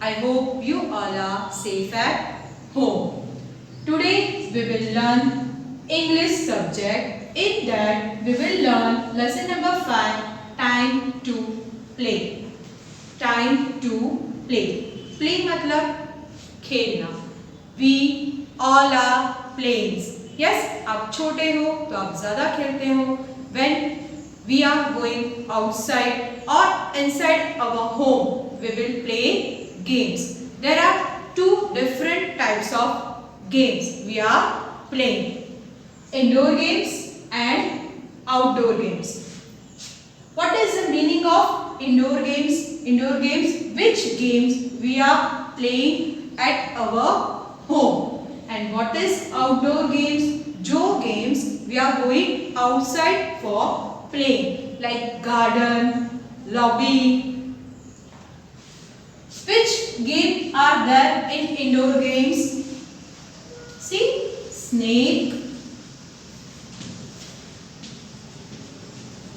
I hope you all are safe at home. Today we will learn English subject. In that we will learn lesson number 5, time to play. Time to play. Play मतलब खेलना. We all are playing. Yes, आप छोटे हो तो आप ज़्यादा खेलते हो. When we are going outside or inside our home, we will play games. There are two different types of games we are playing. Indoor games and outdoor games. What is the meaning of indoor games? Indoor games, which games we are playing at our home. And what is outdoor games? जो games we are going outside for playing, like garden, lobby. Which game are there in indoor games? See, snake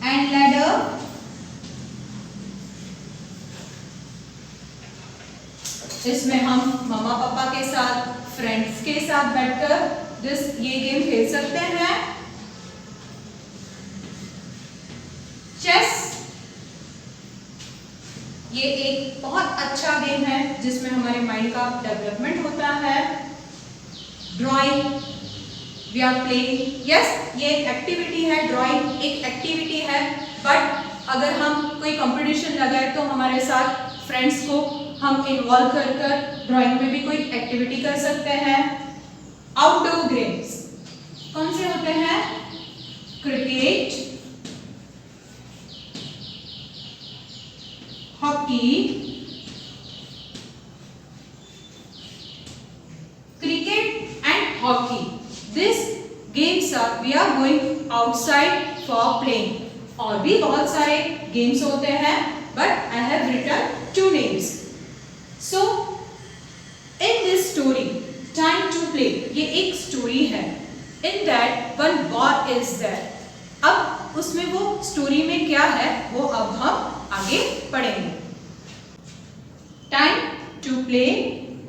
and ladder. इसमें हम मम्मा पापा के साथ, friends के साथ बैठकर ये गेम खेल सकते हैं. चेस, ये एक बहुत अच्छा गेम है जिसमें हमारे माइंड का डेवलपमेंट होता है. Drawing, we are playing. Yes, ये एक एक्टिविटी है. ड्राइंग एक एक्टिविटी है, बट अगर हम कोई कंपटीशन लगाए तो हमारे साथ फ्रेंड्स को हम इन्वॉल्व कर ड्राइंग में भी कोई एक्टिविटी कर सकते हैं. आउटडोर गेम्स कौन से होते हैं? Cricket, hockey. Cricket and hockey, this games are we are going outside for playing. और भी बहुत सारे गेम्स होते हैं, but I have written 2 names. So, in this story, time to play, ये एक स्टोरी है. In that one boy is there. अब उसमें वो स्टोरी में क्या है वो अब हम आगे पढ़ेंगे. Time to play,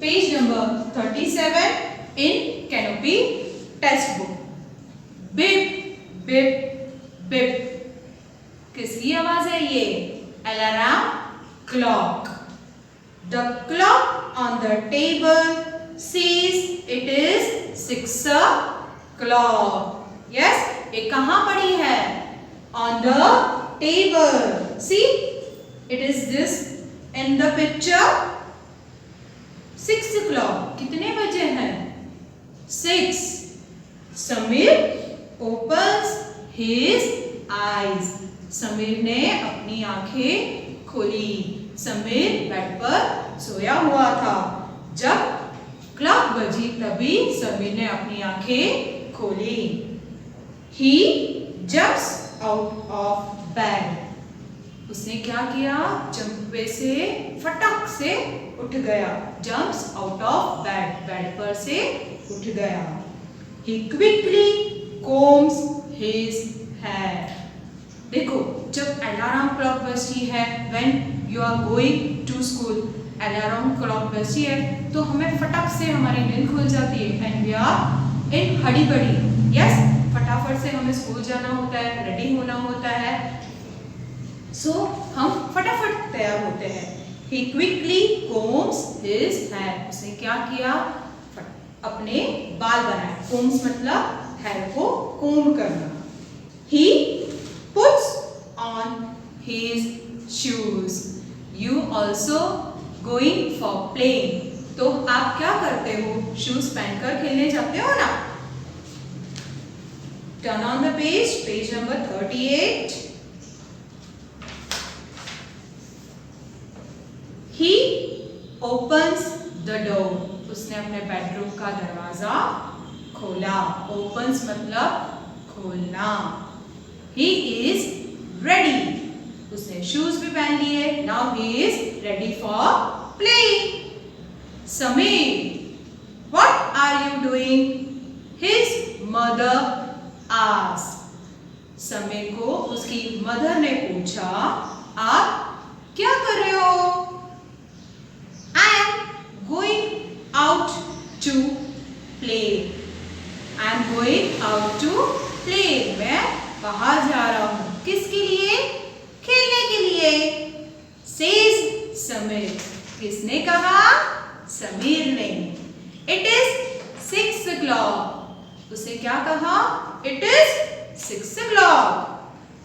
page number 37 in Canopy textbook. Bip bip bip. किसकी आवाज है ये? Alarm clock. The clock on the table says it is 6 o'clock. Yes, ये कहाँ पड़ी है? On the table. See, it is this in the picture. 6 o'clock. कितने बजे हैं? 6. Sameer opens his eyes. Sameer ने अपनी आंखें खोली. समीर बेड पर सोया हुआ था. जब क्लॉक बजी तभी समीर ने अपनी आंखें खोली. He jumps out of bed. उसने क्या किया? जंपे से फटाक से उठ गया. Jumps out of bed, bed पर से उठ गया. He quickly combs his hair. देखो, जब अलार्म क्लॉक बजती है, when you are going to school, alarm clock बजती है तो हमें फटाक से हमारी नींद खुल जाती है. and we are in हड़ी बड़ी. yes, फटाफट से हमें स्कूल जाना होता है, रेडी होना होता है. so हम फटाफट तैयार होते हैं. he quickly combs his hair. उसने क्या किया? अपने बाल बनाए. combs मतलब hair को comb करना. he puts on his shoes. You also going for playing. तो आप क्या करते हो? शूज पहनकर खेलने जाते हो ना? Turn on the page, page number 38. He opens the door. उसने अपने बेडरूम का दरवाजा खोला. Opens मतलब खोलना. He is ready. उसने शूज भी पहन लिए. Now he is ready for playing. Sameer, what are you doing? His mother asked. Sameer को उसकी मदर ने पूछा, आप क्या कर रहे हो? I am I am going out to play. मैं बाहर जा रहा हूँ. किसके लिए? खेलने के लिए. सेज समीर. किसने कहा? समीर ने. It is 6 o'clock. उसे क्या कहा? It is 6 o'clock.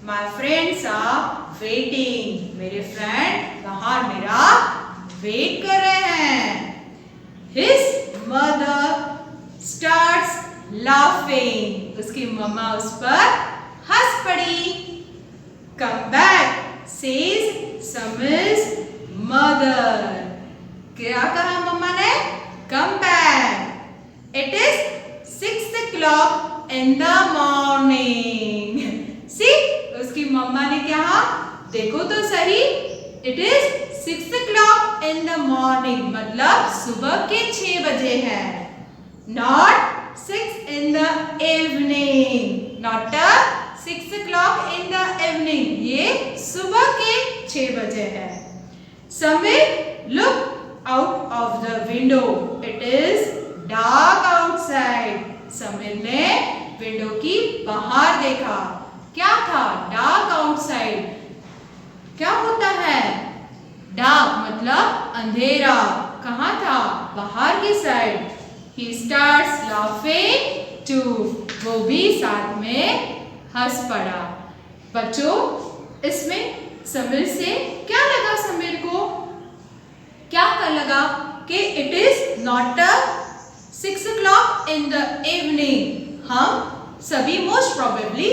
My friends are waiting. मेरे फ्रेंड बाहर मेरा वेट कर रहे हैं. His mother starts laughing. उसकी मम्मा उस पर हंस पड़ी. Come back says Sameer's mother. क्या कहा मम्मा ने? Come back. It is 6 o'clock in the morning. See, उसकी मम्मा ने कहा, देखो तो सही, it is 6 o'clock in the morning. मतलब सुबह के 6 बजे है. Not 6 in the evening. Not 6 o'clock in the evening. ये सुबह के 6 बजे है. Samir look out of the window. It is dark outside. Sameer ने विंडो की बाहर देखा. क्या था? Dark outside. क्या होता है? डार्क मतलब अंधेरा. कहाँ था? बाहर की side. He starts laughing too. वो भी साथ में हंस पड़ा. बच्चों, इसमें समीर से क्या लगा? समीर को क्या लगा कि it is not 6 o'clock in the evening. हम सभी मोस्ट प्रोबेबली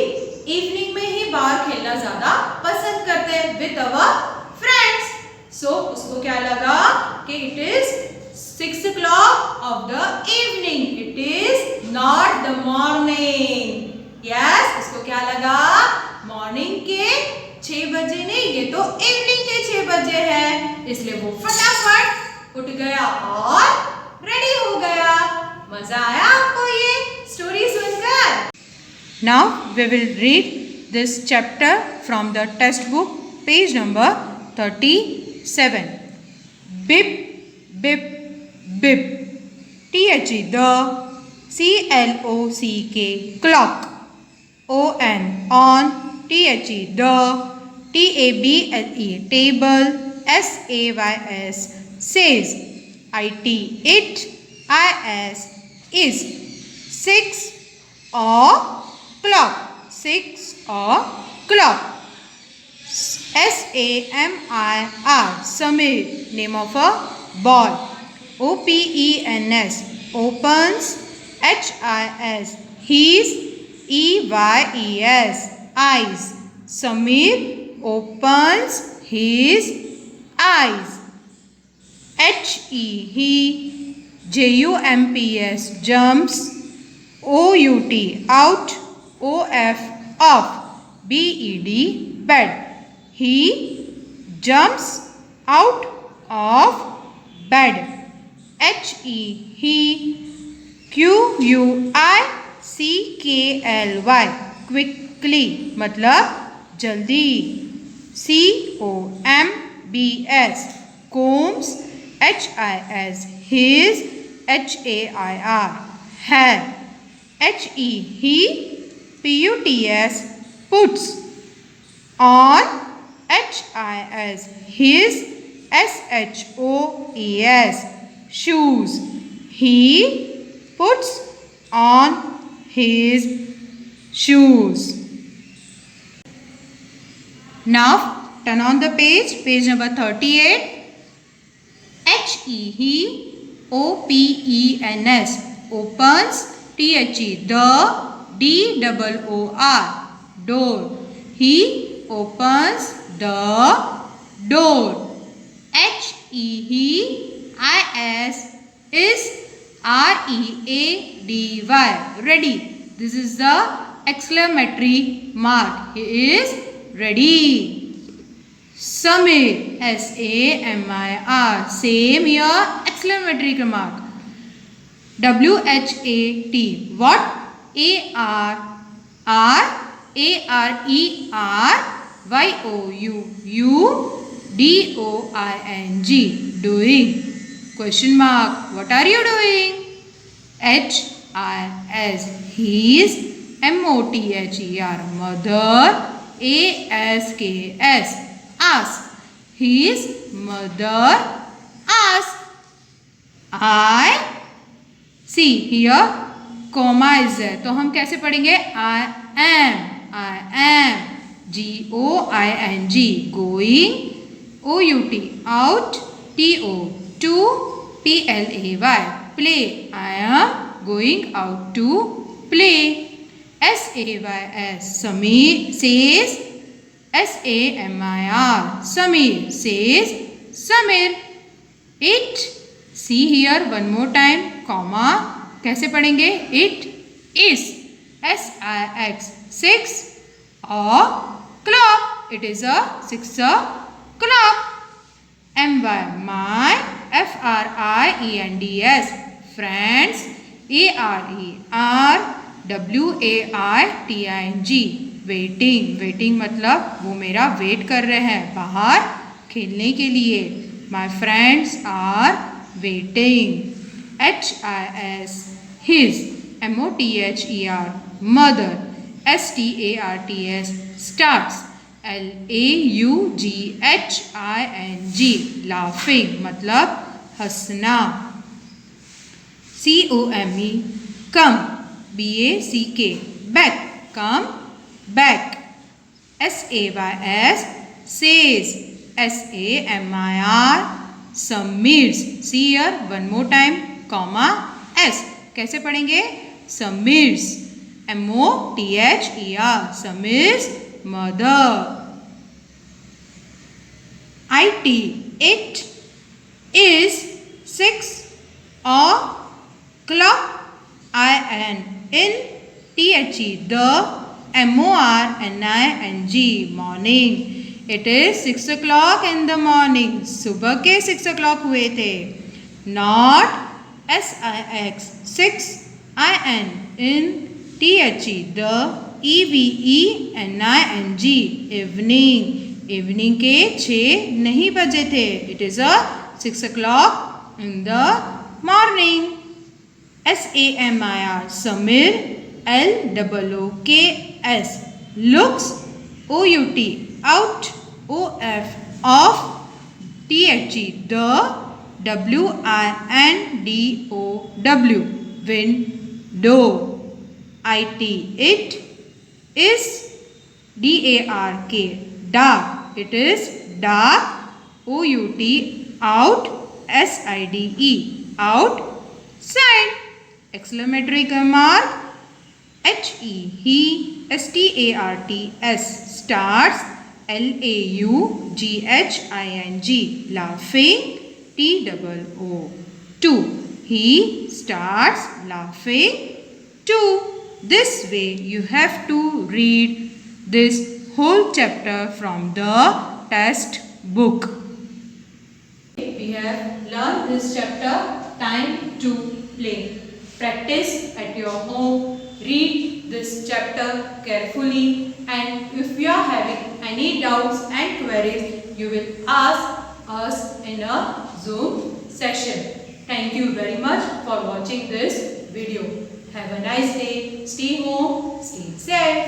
इवनिंग में ही बाहर खेलना ज्यादा पसंद करते हैं विद अवर फ्रेंड्स. सो उसको क्या लगा कि it is 6 o'clock of the evening. It is not the morning. Yes, उसको क्या लगा? मॉर्निंग के 6 बजे नहीं, ये तो इवनिंग के 6 बजे है. इसलिए वो फटाफट उठ गया और रेडी हो गया. मजा आया आपको ये स्टोरी सुनकर? Now we will read this chapter from the text book, page number 37. Bip, bip, bip. The, CLOCK, clock. ON, on. The, TABLE, table. SAYS, says. IT, IS, is. 6 o'clock. 6 o'clock. SAMIR, Samir, name of a ball. OPENS, opens. HIS, his. EYES, eyes. Samir opens his eyes. HE, he. JUMPS, jumps. OUT, out. OF, off. BED, bed. He jumps out of bed. HE, he. QUICKLY, quickly मतलब जल्दी. COMBS, combs. HIS, his. HAIR, hair. HE, he. PUTS, puts. On. HIS, his. SHOES, shoes. He puts on his shoes. Now turn on the page, page number 38. HE, he. OPENS, opens. THE, the. DOOR, door. He opens the door. HE, he. IS, is. READY, ready. This is the exclamatory mark. He is ready. Samir, SAMIR, same here, exclamatory mark. WHAT, what? ARRARYOUDOING, doing. Question mark, what are you doing? HER, HIS, his, MOTHER, mother, ASKS, ask, his mother asked. I, see here comma is there, तो हम कैसे पढ़ेंगे? I am, GOING, going, OUT, out, TO, to, PLAY, play, I am going out to play. SAYS, Samir says, SAMIR, Samir says, Samir. It, see here one more time, comma, कैसे पढ़ेंगे? It is, SIX, 6 o'clock. It is a 6 o'clock. MY, my, FRIENDS, friends, ARER, WAITING, waiting मतलब वो मेरा wait कर रहे हैं बाहर खेलने के लिए. My friends are waiting. HIS, his, MOTHER, mother, STARTS, starts, LAUGHING, laughing मतलब हंसना. COME, come, BACK, back, come back. SAYS, says, SAMIR, Samirs. See here one more time, comma, S. कैसे पढ़ेंगे? Samirs, MOTHER, Samirs mother. IT, it is 6 o'clock. IN, THE, the, MORNING, morning. It is 6 o'clock in the morning. सुबह के 6 o'clock हुए थे. Not, SIX, 6, IN, THE, the, EVENING, evening. Evening के 6 नहीं बजे थे. It is a 6 o'clock in the morning. SAMIR, Samir, LOOKS, looks, OUT, out, OF, off, THE, the, WINDOW, window. IT, it is, DARK, dark. It is dark, OUT, out, SIDE, outside. Exclamatory mark, HE, he, STARTS, starts, LAUGHING, laughing, TOO, too. He starts laughing too. This way you have to read this whole chapter from the test book. We have learned this chapter, time to play. Practice at your home. Read this chapter carefully, and if you are having any doubts and queries, you will ask us in a Zoom session. Thank you very much for watching this video. Have a nice day. Stay home. Stay safe.